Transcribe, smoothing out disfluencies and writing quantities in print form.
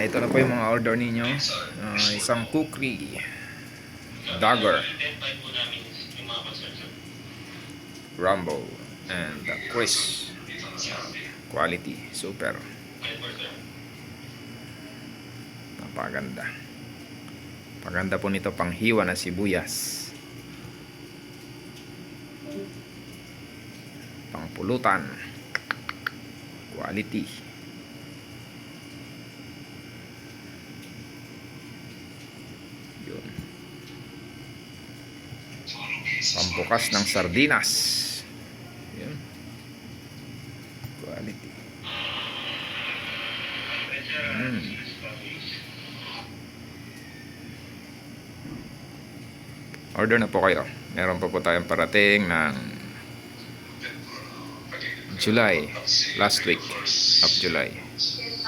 Ito na po yung mga order ninyo. Isang kukri, dagger, rumble, and Chris. Quality, super. Napaganda. Paganda po nito, panghiwa ng sibuyas, pangpulutan, quality. Yun. Pambukas ng sardinas. Yun. Quality. Order na po kayo. Meron pa po tayong parating ng July, last week of July.